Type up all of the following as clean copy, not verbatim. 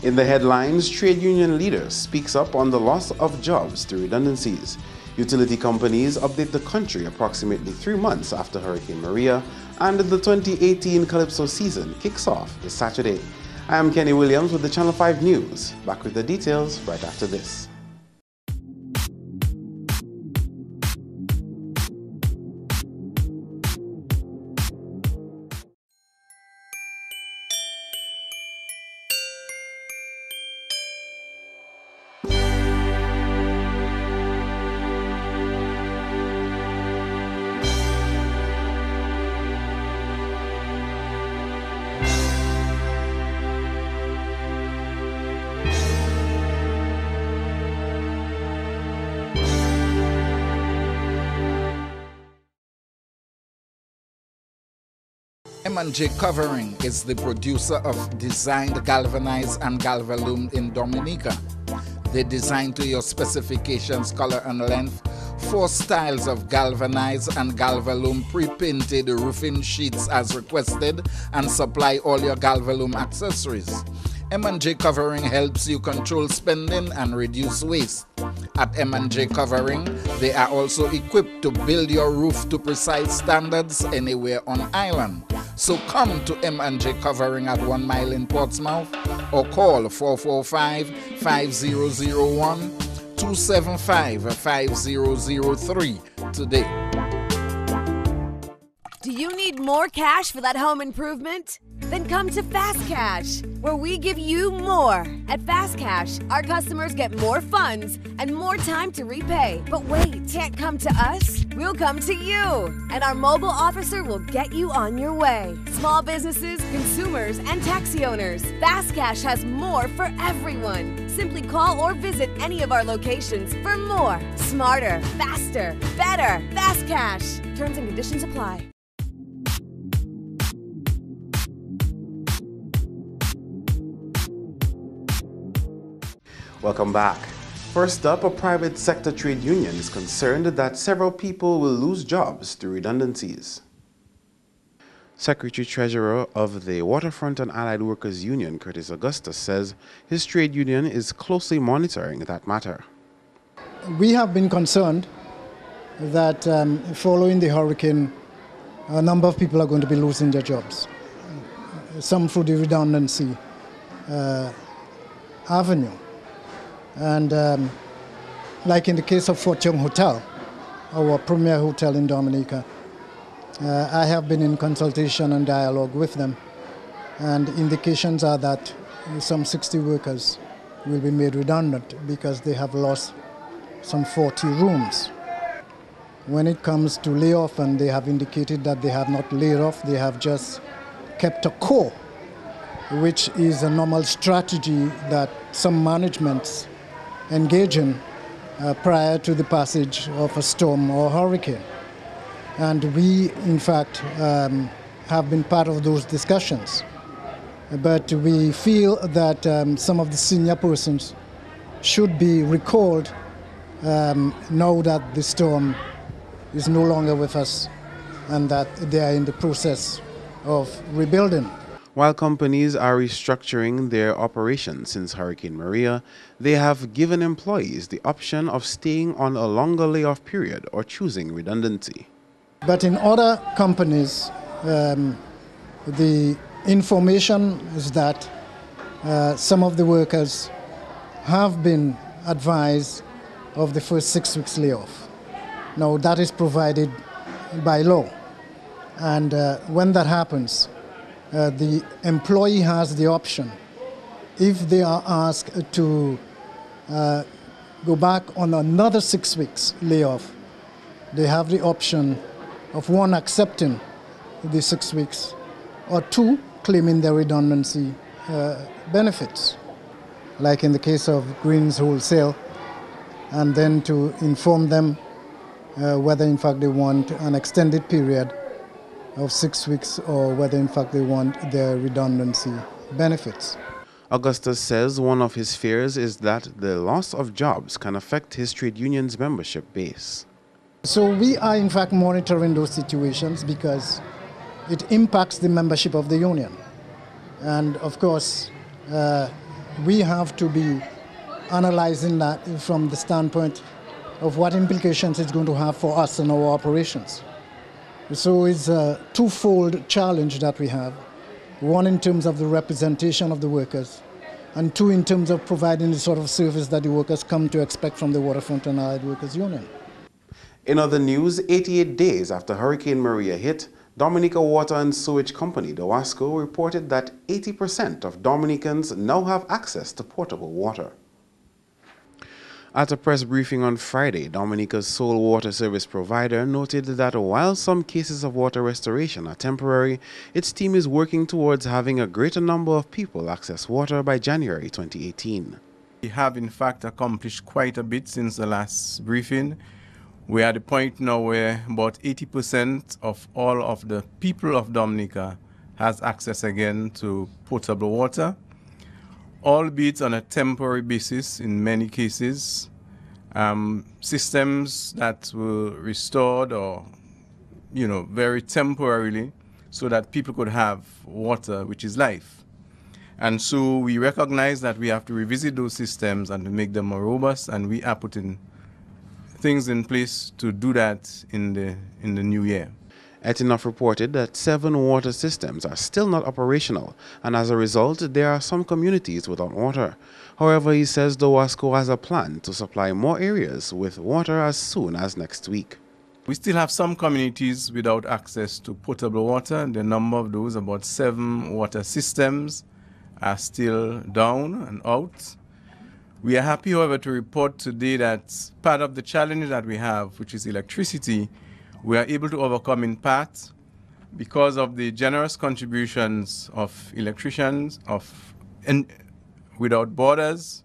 In the headlines, trade union leader speaks up on the loss of jobs to redundancies. Utility companies update the country approximately 3 months after Hurricane Maria, and the 2018 Calypso season kicks off this Saturday. I am Kenny Williams with the Channel 5 News. Back with the details right after this. M&J Covering is the producer of designed galvanized and galvalume in Dominica. They design to your specifications, color and length, 4 styles of galvanized and galvalume pre-painted roofing sheets as requested, and supply all your galvalume accessories. M&J Covering helps you control spending and reduce waste. At M&J Covering, they are also equipped to build your roof to precise standards anywhere on island. So come to M&J Covering at 1 Mile in Portsmouth or call 445-5001-275-5003 today. Do you need more cash for that home improvement? Then come to Fast Cash, where we give you more. At Fast Cash, our customers get more funds and more time to repay. But wait, can't come to us? We'll come to you, and our mobile officer will get you on your way. Small businesses, consumers, and taxi owners, Fast Cash has more for everyone. Simply call or visit any of our locations for more. Smarter, faster, better. Fast Cash. Terms and conditions apply. Welcome back. First up, a private sector trade union is concerned that several people will lose jobs to redundancies. Secretary-Treasurer of the Waterfront and Allied Workers Union, Curtis Augustus, says his trade union is closely monitoring that matter. We have been concerned that following the hurricane, a number of people are going to be losing their jobs, some through the redundancy avenue. And like in the case of Fortune Hotel, our premier hotel in Dominica, I have been in consultation and dialogue with them, and indications are that some 60 workers will be made redundant because they have lost some 40 rooms. When it comes to layoff, and they have indicated that they have not laid off, they have just kept a core, which is a normal strategy that some managements engage in prior to the passage of a storm or hurricane. And we, in fact, have been part of those discussions. But we feel that some of the senior persons should be recalled now that the storm is no longer with us and that they are in the process of rebuilding. While companies are restructuring their operations since Hurricane Maria, they have given employees the option of staying on a longer layoff period or choosing redundancy. But in other companies, the information is that some of the workers have been advised of the first 6 weeks layoff. Now that is provided by law, and when that happens, the employee has the option, if they are asked to go back on another 6 weeks layoff, they have the option of 1, accepting the 6 weeks, or 2, claiming their redundancy benefits, like in the case of Greens Wholesale, and then to inform them whether in fact they want an extended period of 6 weeks or whether in fact they want their redundancy benefits. Augustus says one of his fears is that the loss of jobs can affect his trade union's membership base. So we are in fact monitoring those situations because it impacts the membership of the union. And of course, we have to be analyzing that from the standpoint of what implications it's going to have for us in our operations. So it's a twofold challenge that we have. One in terms of the representation of the workers, and two in terms of providing the sort of service that the workers come to expect from the Waterfront and Allied Workers Union. In other news, 88 days after Hurricane Maria hit, Dominica Water and Sewage Company, DOWASCO, reported that 80% of Dominicans now have access to potable water. At a press briefing on Friday, Dominica's sole water service provider noted that while some cases of water restoration are temporary, its team is working towards having a greater number of people access water by January 2018. We have in fact accomplished quite a bit since the last briefing. We are at the point now where about 80% of all of the people of Dominica has access again to potable water, albeit on a temporary basis in many cases. Systems that were restored or, very temporarily so that people could have water, which is life. And so we recognize that we have to revisit those systems and to make them more robust, and we are putting things in place to do that in the new year. Etinoff reported that 7 water systems are still not operational, and as a result, there are some communities without water. However, he says DOWASCO has a plan to supply more areas with water as soon as next week. We still have some communities without access to potable water. The number of those, about 7 water systems, are still down and out. We are happy, however, to report today that part of the challenge that we have, which is electricity, we are able to overcome in part because of the generous contributions of electricians Without Borders,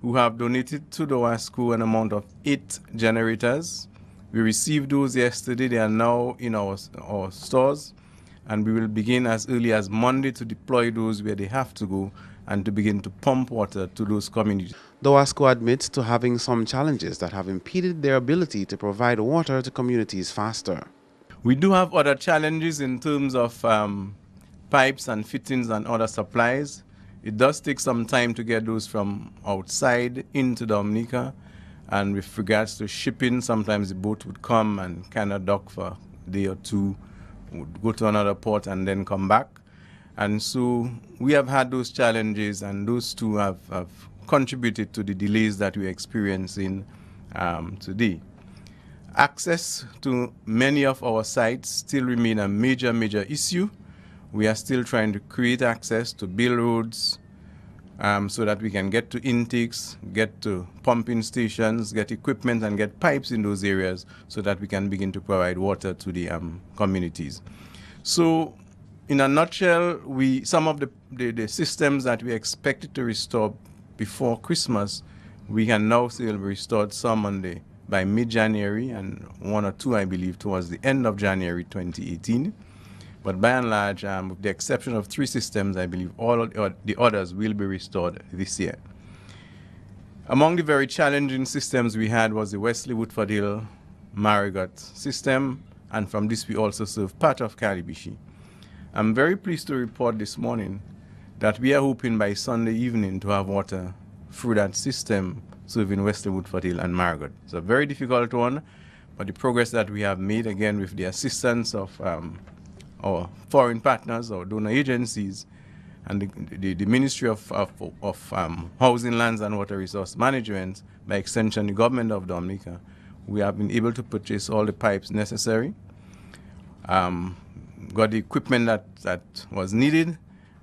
who have donated to DOWASCO an amount of 8 generators. We received those yesterday. They are now in our stores, and we will begin as early as Monday to deploy those where they have to go and to begin to pump water to those communities. DOWASCO admits to having some challenges that have impeded their ability to provide water to communities faster. We do have other challenges in terms of pipes and fittings and other supplies. It does take some time to get those from outside into Dominica, and with regards to shipping, sometimes the boat would come and kind of dock for a day or two, would go to another port and then come back. And so we have had those challenges, and those two have contributed to the delays that we're experiencing today. Access to many of our sites still remain a major issue. We are still trying to create access to build roads so that we can get to intakes, get to pumping stations, get equipment and get pipes in those areas so that we can begin to provide water to the communities. So in a nutshell, some of the systems that we expected to restore before Christmas, we can now still restore some by mid-January, and 1 or 2, I believe, towards the end of January 2018. But by and large, with the exception of 3 systems, I believe all the others will be restored this year. Among the very challenging systems we had was the Wesley Woodford Hill Marigot system, and from this we also serve part of Calypso. I'm very pleased to report this morning that we are hoping by Sunday evening to have water through that system serving Wesley Woodford Hill and Marigot. It's a very difficult one, but the progress that we have made, again with the assistance of our foreign partners, our donor agencies, and the Ministry of Housing, Lands and Water Resource Management, by extension the government of Dominica, we have been able to purchase all the pipes necessary, got the equipment that was needed,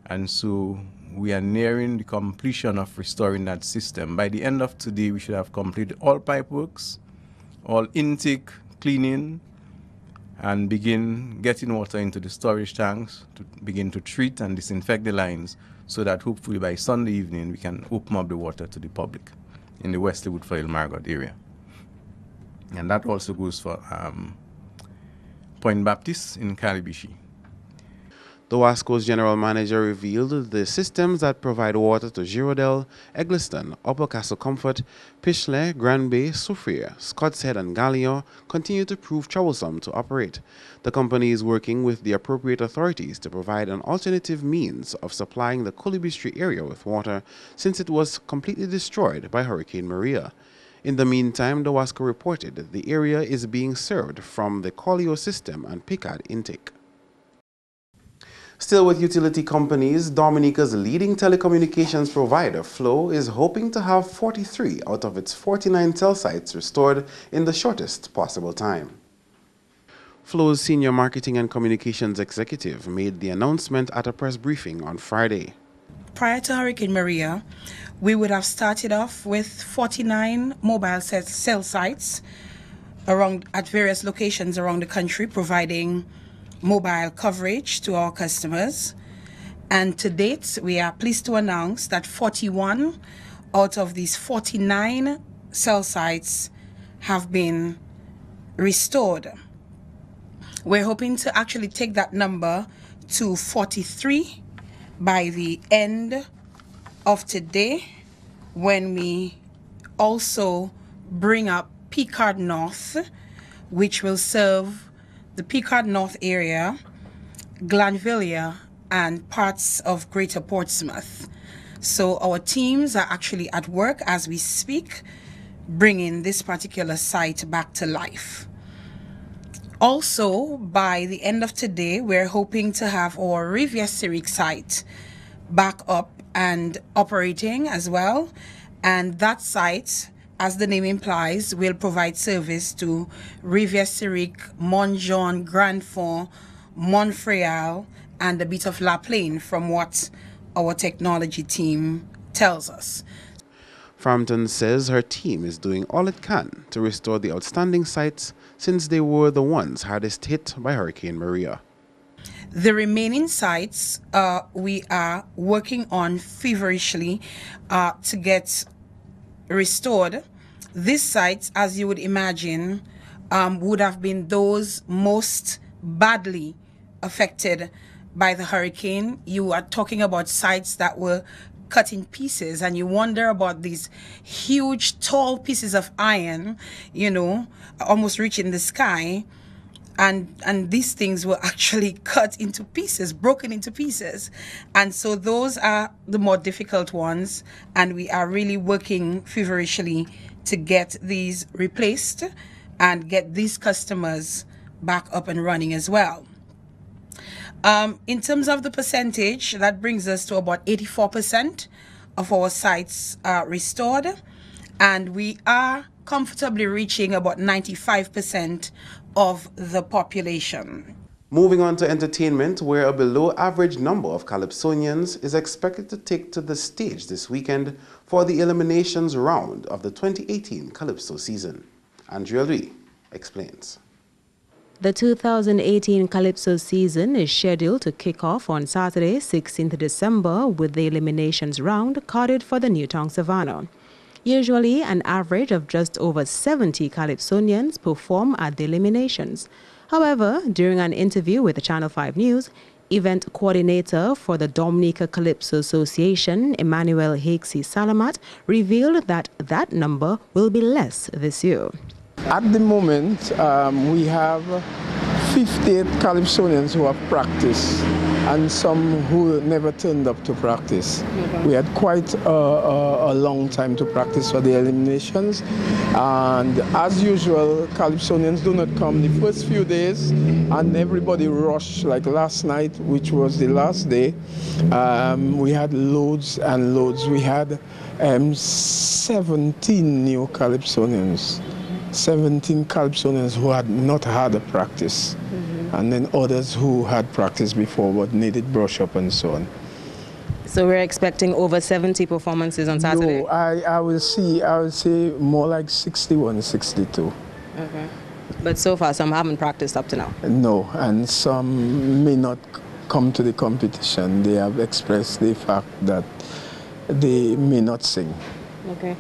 and so we are nearing the completion of restoring that system. By the end of today, we should have completed all pipe works, all intake cleaning, and begin getting water into the storage tanks to begin to treat and disinfect the lines so that hopefully by Sunday evening we can open up the water to the public in the Wesley Woodford Hill Marigot area. And that also goes for Point Baptist in Calypso. The Wasco's general manager revealed the systems that provide water to Girardel, Eggleston, Upper Castle Comfort, Pishley, Grand Bay, Soufriere, Scott's Head and Gallion continue to prove troublesome to operate. The company is working with the appropriate authorities to provide an alternative means of supplying the Kulibi Street area with water since it was completely destroyed by Hurricane Maria. In the meantime, the Wasco reported that the area is being served from the Collio system and Picard intake. Still with utility companies, Dominica's leading telecommunications provider, Flow, is hoping to have 43 out of its 49 cell sites restored in the shortest possible time. Flow's senior marketing and communications executive made the announcement at a press briefing on Friday. Prior to Hurricane Maria, we would have started off with 49 mobile cell sites at various locations around the country, providing mobile coverage to our customers. And to date, we are pleased to announce that 41 out of these 49 cell sites have been restored. We're hoping to actually take that number to 43 by the end of today, when we also bring up Picard North, which will serve the Picard North area, Glanvilla, and parts of Greater Portsmouth. So our teams are actually at work as we speak, bringing this particular site back to life. Also, by the end of today, we're hoping to have our Rivière-Syriac site back up and operating as well. And that site, as the name implies, will provide service to Rivière-Syriac, Montjean, Grand Fond, Montfréal, and a bit of La Plaine, from what our technology team tells us. Frampton says her team is doing all it can to restore the outstanding sites since they were the ones hardest hit by Hurricane Maria. The remaining sites we are working on feverishly to get restored. These sites, as you would imagine, would have been those most badly affected by the hurricane. You are talking about sites that were cut in pieces, and you wonder about these huge, tall pieces of iron, you know, almost reaching the sky. And these things were actually cut into pieces, broken into pieces. And so those are the more difficult ones. And we are really working feverishly to get these replaced and get these customers back up and running as well. In terms of the percentage, that brings us to about 84% of our sites are restored. And we are comfortably reaching about 95% of the population. Moving on to entertainment, where a below average number of Calypsonians is expected to take to the stage this weekend for the eliminations round of the 2018 Calypso season. Andrea Lee explains. The 2018 Calypso season is scheduled to kick off on Saturday, 16th December, with the eliminations round carded for the Newtown Savannah. Usually, an average of just over 70 Calypsonians perform at the eliminations. However, during an interview with Channel 5 News, event coordinator for the Dominica Calypso Association, Emmanuel Hakesi Salamat, revealed that that number will be less this year. At the moment, we have 58 Calypsonians who have practiced and some who never turned up to practice. We had quite a long time to practice for the eliminations, and as usual, Calypsonians do not come the first few days, and everybody rushed. Like last night, which was the last day, we had loads and loads. We had 17 new Calypsonians. 17 Calypsonians who had not had a practice, and then others who had practiced before but needed brush up and so on. So we're expecting over 70 performances on Saturday? No, I will say more like 61, 62. Okay. But so far, some haven't practiced up to now? No, and some may not come to the competition. They have expressed the fact that they may not sing. Okay.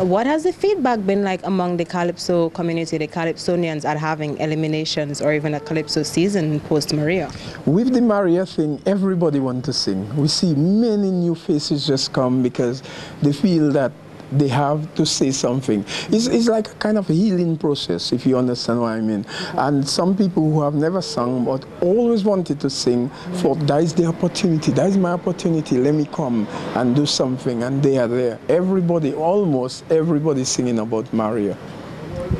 What has the feedback been like among the Calypso community, the Calypsonians, at having eliminations or even a Calypso season post-Maria? With the Maria thing, everybody wants to sing. We see many new faces just come because they feel that they have to say something. It's like a kind of healing process, if you understand what I mean. And some people who have never sung but always wanted to sing thought, that is the opportunity, that is my opportunity, let me come and do something, and they are there. Everybody, almost everybody singing about Maria.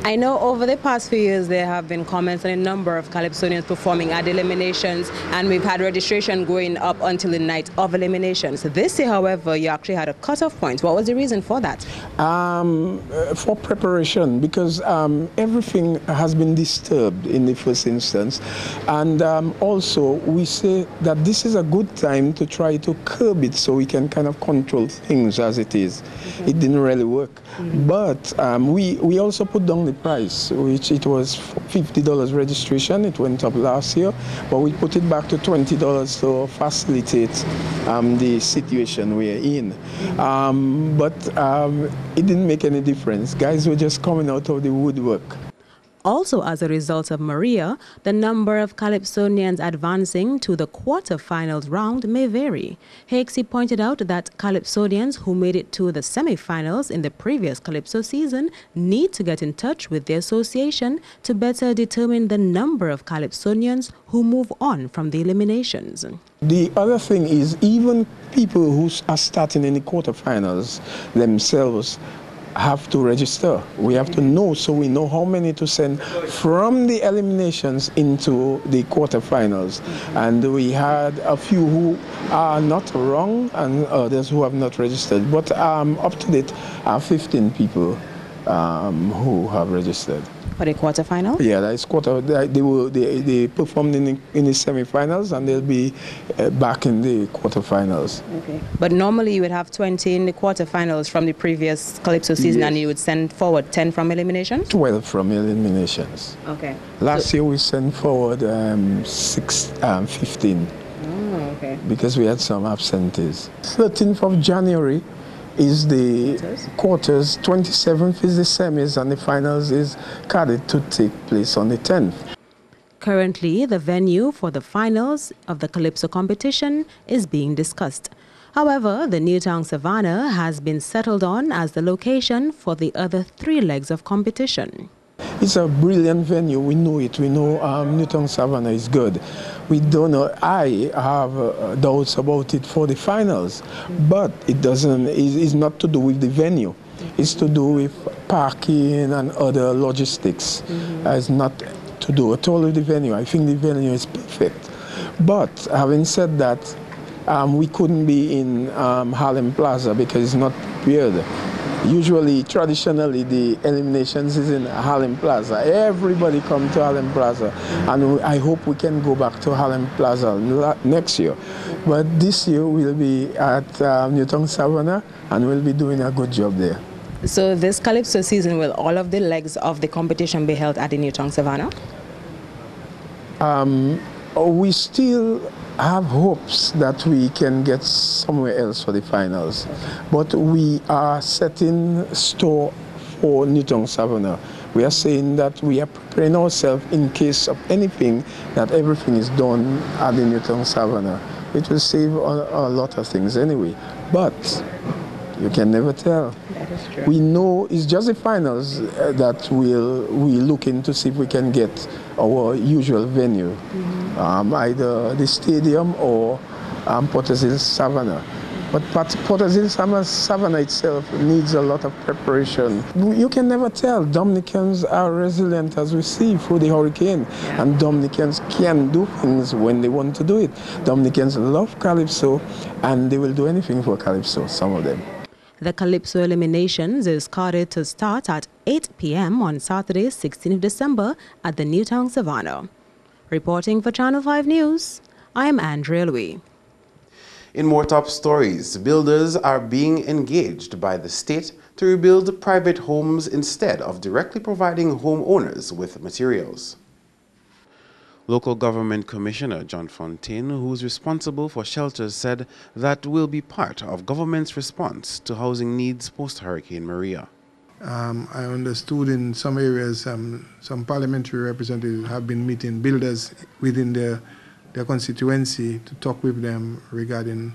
I know over the past few years there have been comments on a number of Calypsonians performing at eliminations, and we've had registration going up until the night of eliminations. This year, however, you actually had a cutoff point. What was the reason for that? For preparation, because everything has been disturbed in the first instance, and also we say that this is a good time to try to curb it so we can kind of control things as it is. It didn't really work. But we also put down the price, which it was $50 registration. It went up last year, but we put it back to $20 to facilitate the situation we're in. But it didn't make any difference. Guys were just coming out of the woodwork. Also, as a result of Maria, the number of Calypsonians advancing to the quarter-finals round may vary. Hakesy pointed out that Calypsonians who made it to the semi-finals in the previous Calypso season need to get in touch with the association to better determine the number of Calypsonians who move on from the eliminations. The other thing is, even people who are starting in the quarterfinals themselves have to register. We have to know, so we know how many to send from the eliminations into the quarterfinals. And we had a few who are not wrong and others who have not registered. But up to date are 15 people who have registered. For the quarterfinal? Yeah, that's quarter. They performed in the semi-finals, and they'll be back in the quarterfinals. Okay. But normally you would have 20 in the quarterfinals from the previous Calypso season, yes. And you would send forward 10 from eliminations? 12 from eliminations. Okay. Last year we sent forward 15. Oh, okay. Because we had some absentees. 13th of January is the quarters, 27th is the semis, and the finals is carded to take place on the 10th. Currently, the venue for the finals of the Calypso competition is being discussed. However, the Newtown Savannah has been settled on as the location for the other 3 legs of competition. It's a brilliant venue. We know it. We know Newtown Savannah is good. We don't know. I have doubts about it for the finals, but it doesn't. It's not to do with the venue. It's to do with parking and other logistics. It's not to do at all with the venue. I think the venue is perfect. But having said that, we couldn't be in Harlem Plaza because it's not prepared. Usually, traditionally, the eliminations is in Harlem Plaza. Everybody come to Harlem Plaza, and I hope we can go back to Harlem Plaza next year. But this year, we'll be at Newtown Savannah, and we'll be doing a good job there. So this Calypso season, will all of the legs of the competition be held at the Newtown Savannah? We still have hopes that we can get somewhere else for the finals, but we are setting store for Newtown Savannah. We are saying that we are preparing ourselves in case of anything, that everything is done at the Newtown Savannah. It will save a lot of things anyway, but you can never tell. That is true. We know it's just the finals that we're looking to see if we can get our usual venue, either the stadium or Potter's Savannah. But Potter's Savannah itself needs a lot of preparation. You can never tell. Dominicans are resilient, as we see, through the hurricane. Yeah. And Dominicans can do things when they want to do it. Dominicans love Calypso, and they will do anything for Calypso, some of them. The Calypso eliminations is carded to start at 8 p.m. on Saturday, 16th December at the Newtown Savannah. Reporting for Channel 5 News, I am Andrea Louis. In more top stories, builders are being engaged by the state to rebuild private homes instead of directly providing homeowners with materials. Local Government Commissioner John Fontaine, who is responsible for shelters, said that will be part of government's response to housing needs post-Hurricane Maria. I understood in some areas some parliamentary representatives have been meeting builders within their constituency to talk with them regarding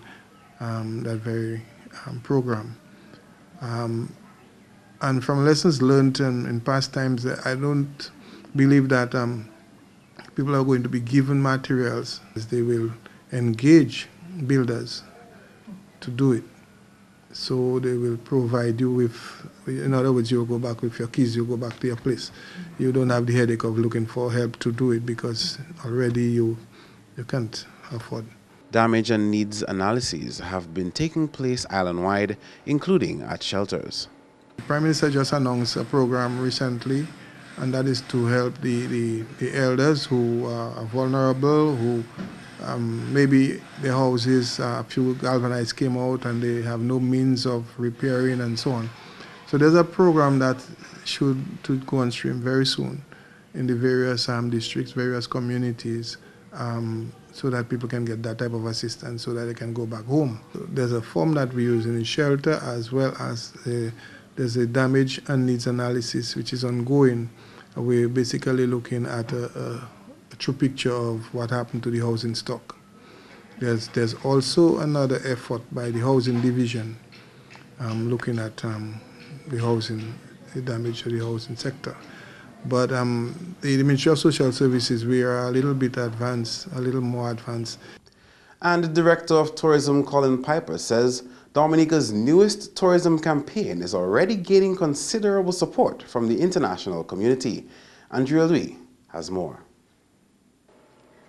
that very program. And from lessons learned in past times, I don't believe that people are going to be given materials. They will engage builders to do it. So they will provide you with, in other words, you'll go back with your keys, you go back to your place. You don't have the headache of looking for help to do it because already you can't afford. Damage and needs analyses have been taking place island-wide, including at shelters. The Prime Minister just announced a program recently, and that is to help the elders who are vulnerable, who maybe their houses, a few galvanized came out and they have no means of repairing and so on. So there's a program that should go on stream very soon in the various districts, various communities, so that people can get that type of assistance so that they can go back home. So there's a form that we use in the shelter, as well as there's a damage and needs analysis which is ongoing. We're basically looking at a true picture of what happened to the housing stock. There's also another effort by the housing division looking at the damage to the housing sector. But the Ministry of Social Services, we are a little bit advanced, a little more advanced. And the Director of Tourism, Colin Piper, says Dominica's newest tourism campaign is already gaining considerable support from the international community. Andrea Louis has more.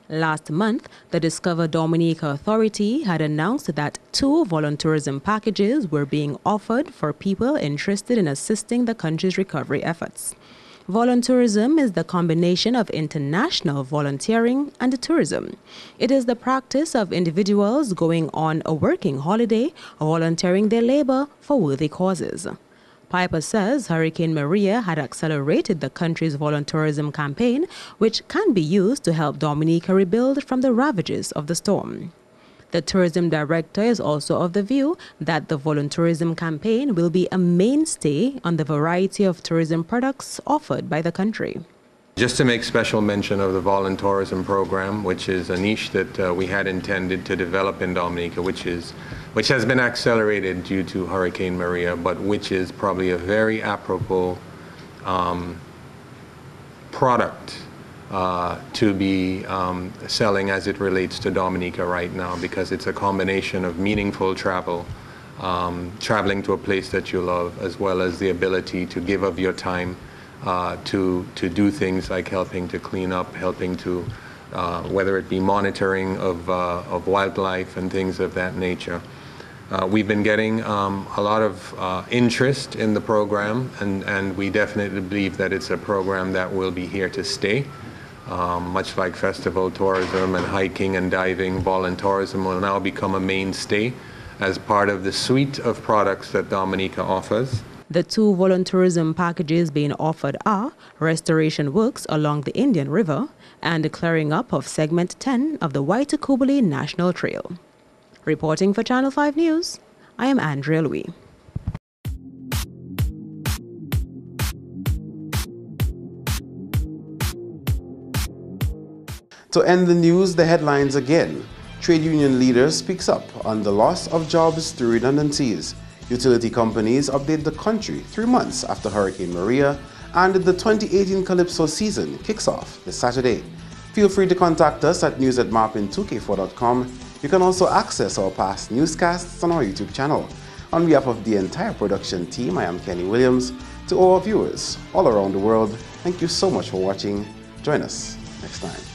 Last month, the Discover Dominica Authority had announced that 2 volunteerism packages were being offered for people interested in assisting the country's recovery efforts. Volunteerism is the combination of international volunteering and tourism. It is the practice of individuals going on a working holiday or volunteering their labor for worthy causes. Piper says Hurricane Maria had accelerated the country's volunteerism campaign, which can be used to help Dominica rebuild from the ravages of the storm. The tourism director is also of the view that the volunteerism campaign will be a mainstay on the variety of tourism products offered by the country. Just to make special mention of the volunteerism program, which is a niche that we had intended to develop in Dominica, which has been accelerated due to Hurricane Maria, but which is probably a very apropos product to be selling as it relates to Dominica right now, because it's a combination of meaningful travel, traveling to a place that you love, as well as the ability to give of your time to do things like helping to clean up, helping to, whether it be monitoring of wildlife and things of that nature. We've been getting a lot of interest in the program, and we definitely believe that it's a program that will be here to stay. Much like festival tourism and hiking and diving, volunteerism will now become a mainstay as part of the suite of products that Dominica offers. The 2 volunteerism packages being offered are restoration works along the Indian River and the clearing up of segment 10 of the Waitukubuli National Trail. Reporting for Channel 5 News, I am Andrea Louis. To end the news, the headlines again. Trade union leader speaks up on the loss of jobs through redundancies. Utility companies update the country 3 months after Hurricane Maria, and the 2018 Calypso season kicks off this Saturday. Feel free to contact us at news@marpin2k4.com. You can also access our past newscasts on our YouTube channel. On behalf of the entire production team, I am Kenny Williams. To all our viewers all around the world, thank you so much for watching. Join us next time.